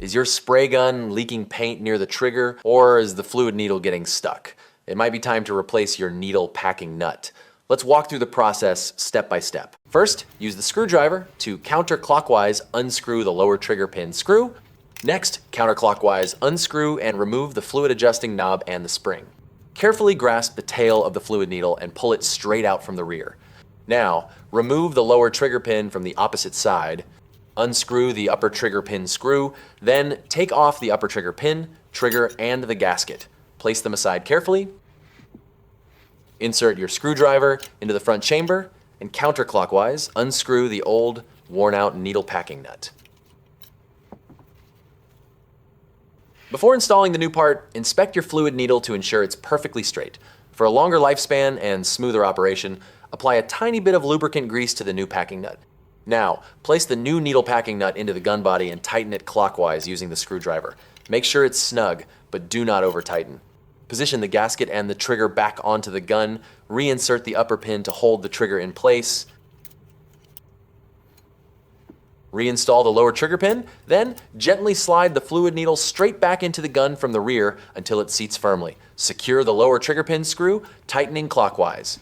Is your spray gun leaking paint near the trigger, or is the fluid needle getting stuck? It might be time to replace your needle packing nut. Let's walk through the process step by step. First, use the screwdriver to counterclockwise unscrew the lower trigger pin screw. Next, counterclockwise unscrew and remove the fluid adjusting knob and the spring. Carefully grasp the tail of the fluid needle and pull it straight out from the rear. Now, remove the lower trigger pin from the opposite side. Unscrew the upper trigger pin screw, then take off the upper trigger pin, trigger, and the gasket. Place them aside carefully. Insert your screwdriver into the front chamber and counterclockwise unscrew the old, worn-out needle packing nut. Before installing the new part, inspect your fluid needle to ensure it's perfectly straight. For a longer lifespan and smoother operation, apply a tiny bit of lubricant grease to the new packing nut. Now, place the new needle packing nut into the gun body and tighten it clockwise using the screwdriver. Make sure it's snug, but do not over-tighten. Position the gasket and the trigger back onto the gun. Reinsert the upper pin to hold the trigger in place. Reinstall the lower trigger pin, then gently slide the fluid needle straight back into the gun from the rear until it seats firmly. Secure the lower trigger pin screw, tightening clockwise.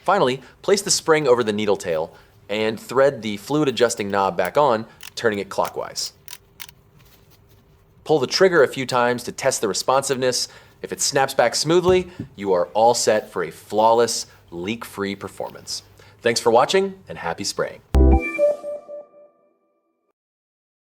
Finally, place the spring over the needle tail and thread the fluid adjusting knob back on, turning it clockwise. Pull the trigger a few times to test the responsiveness. If it snaps back smoothly, you are all set for a flawless, leak-free performance. Thanks for watching, and happy spraying.